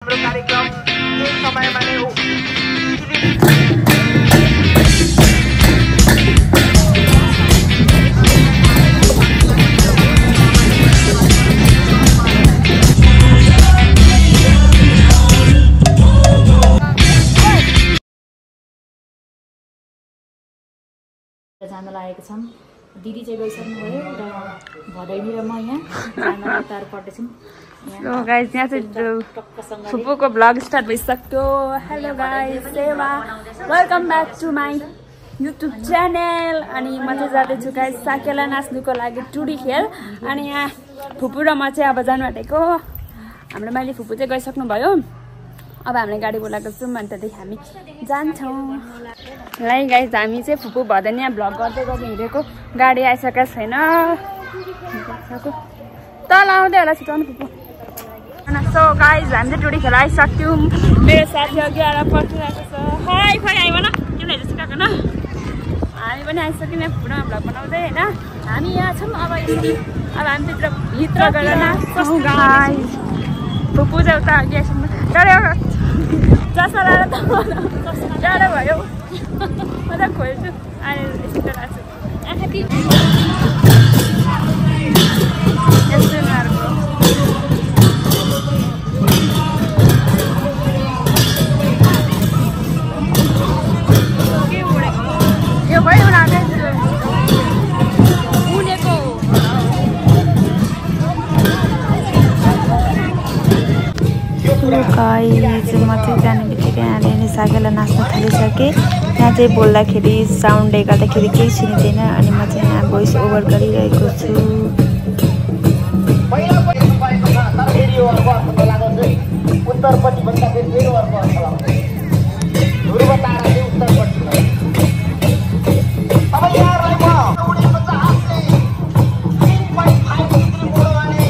कार्यक्रम केही समयमा नै जान लागेको छौं। दिदी चाहिँ गइसक्नुभयो र भदैनी र म यहाँ जान तयार पर्दैछौँ। सो गाइस यहाँ चाहिँ फुपूको ब्लग स्टार्ट भइसक्यो। हेलो गाइस, सेवा welcome back to my YouTube channel. अनि म चाहिँ जाँदैछु गाइस साकेला नाच्नुको लागि टुडी खेल। अनि यहाँ फुपू र म चाहिँ अब जानु आँटेको। हाम्रो माइली फुपू चाहिँ गइसक्नु भयो। अब हामीले गाडी बोलाएको छौँ अनि त्यहाँदेखि हामी जान्छौँ। लाइ गाइस हामी चाहिँ फुपू भदैनी यहाँ भ्लग गर्दै गर्दै हिँडेको। गाडी आइसकेको छैन, तल आउँदै होला छिटो फुपू। सो गाइस हामी चाहिँ टुडी खेल आइसक्यौँ। मेरो साथी अघि आएर पर्खिरहेको छ। हाई फाइ आइब न, किन हिजो सिकाएको न। हामी पनि आइसक्यौँ यहाँ फुपूमा भ्लग बनाउँदै होइन। हामी यहाँ छौँ। अब हामी भित्र गएर नाच्छौँ गाइस। फुपू चाहिँ उता अघि आइसक्नु चढ्यो। चस्मा लाएर त जाडो भयो। म त खोल्छु अहिले यस्तो लाग्छु। यस्तो नर्को यो भयो उनेको गाइस म चाहिँ जाने बित्तिकै यहाँले नै साकेला नाच्न थालिसकेँ। यहाँ चाहिँ बोल्दाखेरि साउन्डले गर्दाखेरि केही सुनिँदैन। अनि म चाहिँ यहाँ भोइस ओभर गरिरहेको छु। उत्तरपट्टि भन्दा फेरि अर्को अर्थ लाग्छ। ध्रुव तारा चाहिँ उत्तरपट्टि भयो। अब यहाँहरूलाई म उडेको जहाजले 3.5 डिग्री बुढोमाने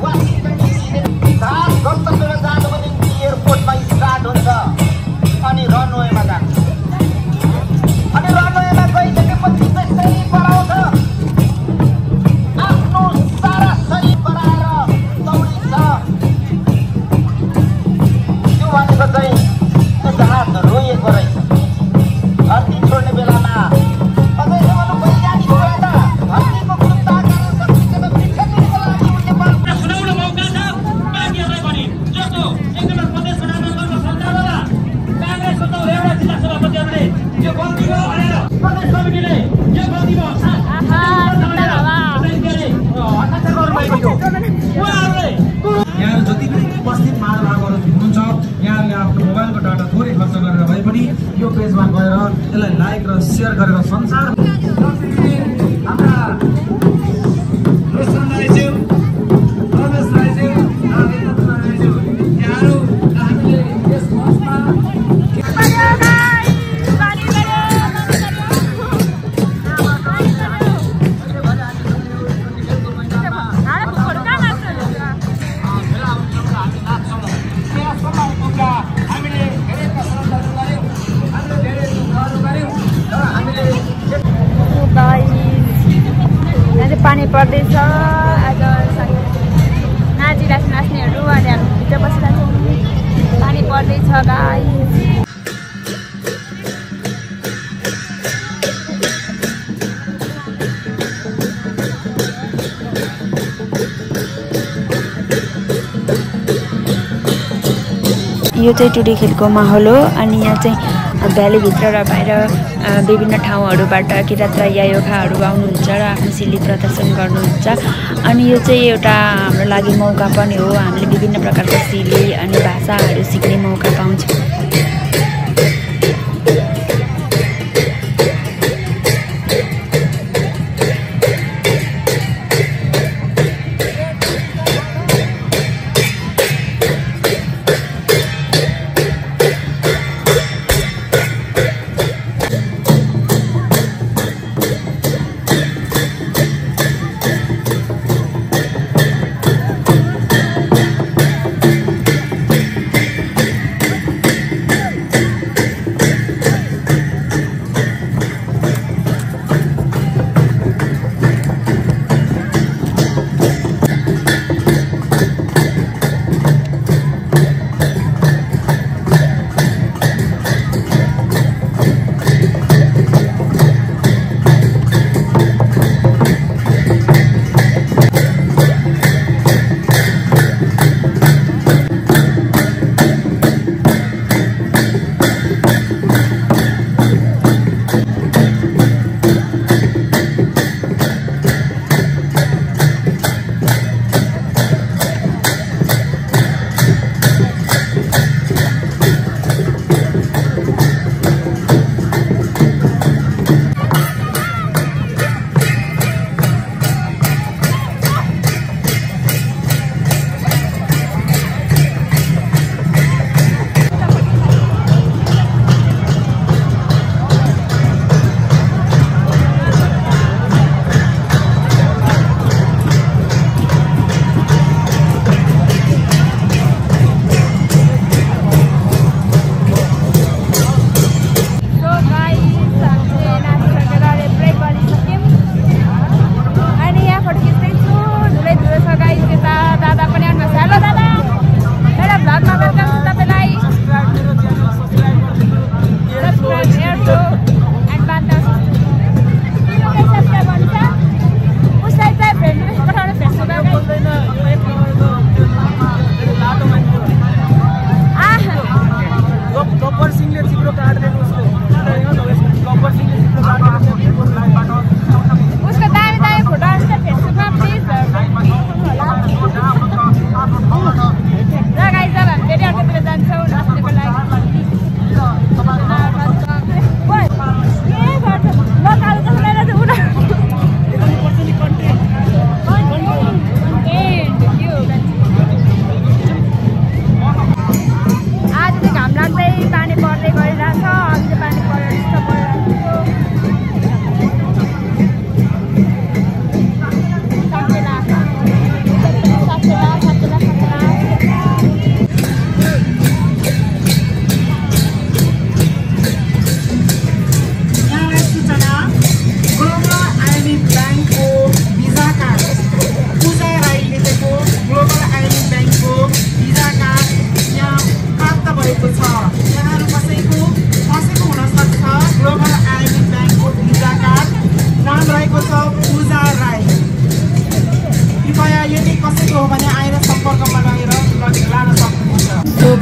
वासिङटन डिसीले जहाज गन्तव्यमा जानुको निम्ति एयरपोर्टमा स्टार्ट हुन्छ अनि रनवेमा जान्छ। अनि रनवेमा गइसकेपछि त्यसरी पराउँछ। आफ्नो सारा शरीर बढाएर दौडिन्छ। त्यो भनेको चाहिँ त्यो जहाज रोइएको रहेछ। धरती छोड्ने बेलामा अझैसम्म वैज्ञानिक कुरा त धरतीको गुरुत्वाकर्षण शक्तिसँग पृथ्वीको लागि उनले सुनाउन मौका छ बाँकीहरूलाई पनि। जस्तो एकदमै प्रदेश सभामा गर्न सञ्चालनमा काङ्ग्रेसको त एउटा जिल्ला सभापतिहरूले यो गल्ती भयो भनेर प्रदेश कमिटीले यो गल्ती भयो हस्ताक्षर गर्नुभएको थियो। उहाँहरूले यहाँ जति पनि उपस्थित महानुभावहरू हुनुहुन्छ, यहाँले आफ्नो मोबाइलको डाटा थोरै खर्च गरेर भए पनि यो पेजमा गएर यसलाई लाइक र सेयर गरेर संसार हाम्रा रोशन राईज्यू, रमेश राईज्यू, राजेन्द्र राईज्यू यहाँहरू हामीले यस मञ्चमा पानी पर्दैछ। आज नाचिरहेको नाच्नेहरू अनि हामी भित्र बसिरहेको छौँ। पानी पर्दैछ गाइस। यो चाहिँ टुडी खेलको माहौल हो। अनि यहाँ चाहिँ भ्यालीभित्र र बाहिर विभिन्न ठाउँहरूबाट किराँत र यायोखाहरू आउनुहुन्छ र आफ्नो शैली प्रदर्शन गर्नुहुन्छ। अनि यो चाहिँ एउटा हाम्रो लागि मौका पनि हो। हामीले विभिन्न प्रकारको शैली अनि भाषाहरू सिक्ने मौका पाउँछौँ।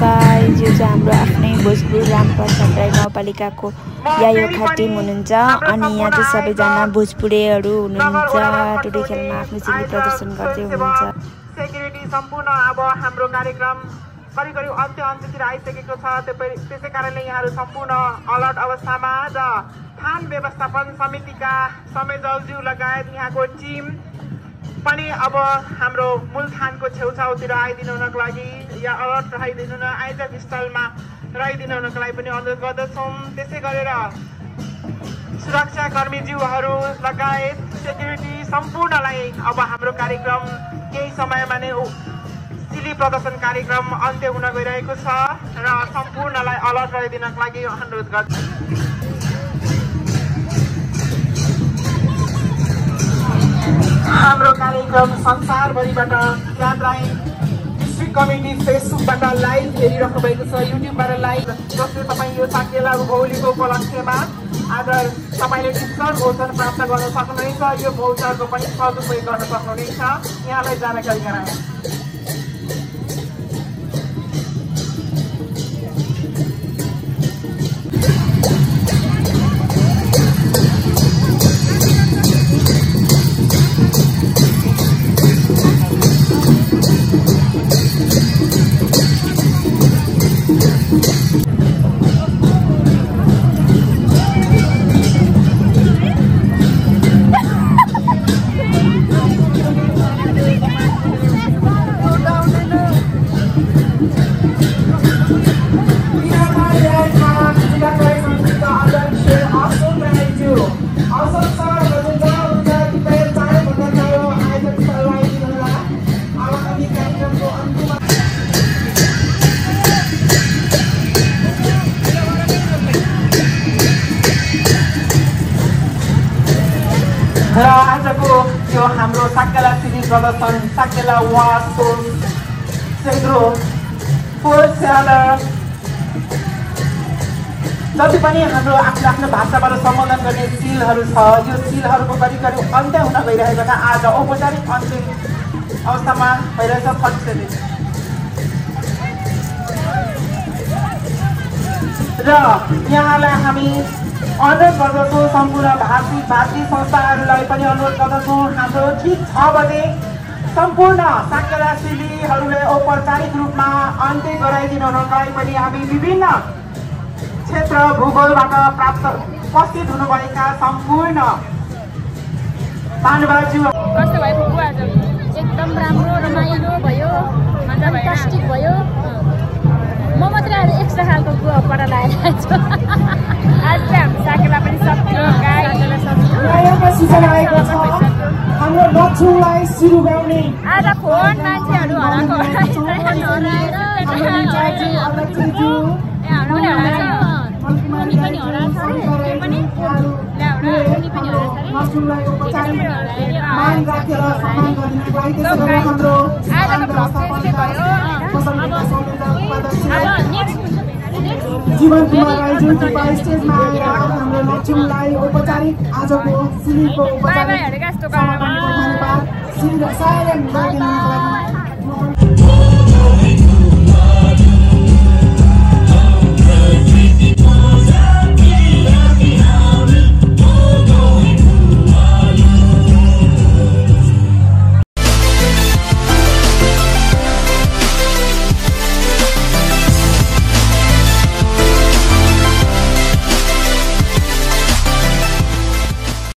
गाइस यो चाहिँ हाम्रो आफ्नै भोजपुर रामप्रसाद राई गाउँपालिकाको यायोखा टिम हुनुहुन्छ अनि यहाँ चाहिँ सबैजना भोजपुरेहरू हुनुहुन्छ टोटी खेलमा आफ्नो सिली प्रदर्शन गर्दै हुनुहुन्छ। सेक्युरिटी सम्पूर्ण अब हाम्रो कार्यक्रम करिब करिब अन्त्यतिर आइसकेको छ। त्यसै कारणले यहाँहरू सम्पूर्ण अलर्ट अवस्थामा र थान व्यवस्थापन समितिका संयोजकज्यू लगायत यहाँको टिम पनि अब हाम्रो मूल थानको छेउछाउतिर आइदिनु हुनको लागि या अलर्ट राखिदिनु न आयोजक स्थलमा राखिदिनु हुनको लागि पनि अनुरोध गर्दछौँ। त्यसै गरेर सुरक्षा कर्मीज्यूहरू लगायत सेक्युरिटी सम्पूर्णलाई अब हाम्रो कार्यक्रम केही समयमा नै सिली प्रदर्शन कार्यक्रम अन्त्य हुन गइरहेको छ र सम्पूर्णलाई अलर्ट राखिदिनको लागि अनुरोध गर्छु। हाम्रो कार्यक्रम संसारभरिबाट यात्राई डिस्ट्रिक्ट कमिटी फेसबुकबाट लाइभ हेरिराख्नु भएको छ, युट्युबबाट लाइभ, जसले तपाईँ यो साकेला भौलीको उपलक्ष्यमा आज तपाईँले डिस्काउन्ट भोजन प्राप्त गर्न सक्नुहुनेछ। यो भोजनको पनि सदुपयोग गर्न सक्नुहुनेछ। यहाँलाई जानकारी गराएँ। र आजको यो हाम्रो साकेला सिली प्रदर्शन साकेला वासको सेन्द्रो फोर सेलर जति पनि हाम्रो आफ्नो आफ्नो भाषाबाट सम्बोधन गर्ने सिलहरू छ, यो सिलहरूको करिब करिब अन्त्य हुन गइरहेको छ। आज औपचारिक अन्तिम अवस्थामा भइरहेछ। र यहाँलाई हामी अनुरोध गर्दछौँ, सम्पूर्ण भातृ संस्थाहरूलाई पनि अनुरोध गर्दछौँ, हाम्रो ठिक 6 बजे सम्पूर्ण साकेला सिलीहरूले औपचारिक रूपमा अन्त्य गराइदिनु हुनका लागि पनि हामी विभिन्न क्षेत्र भूगोलबाट उपस्थित हुनुभएका सम्पूर्ण महानुभावज्यू कस्तो भयो फुपू? आज एकदम राम्रो रमाइलो भयो, फन्टास्टिक भयो। म मात्रै आज एक्स्ट्रा खालको पढा लगाएर छु। आज चाहिँ हाम्रो साकेला पनि सक्यो हाम्रो लक्ष्मीलाई सुरु गर्ने आज फोन मान्छेहरू हराएको जीवन कुमार राईज्यू स्टेजमा आएर हाम्रो लक्ष्मीलाई औपचारिक आजको सिलीको औपचारिक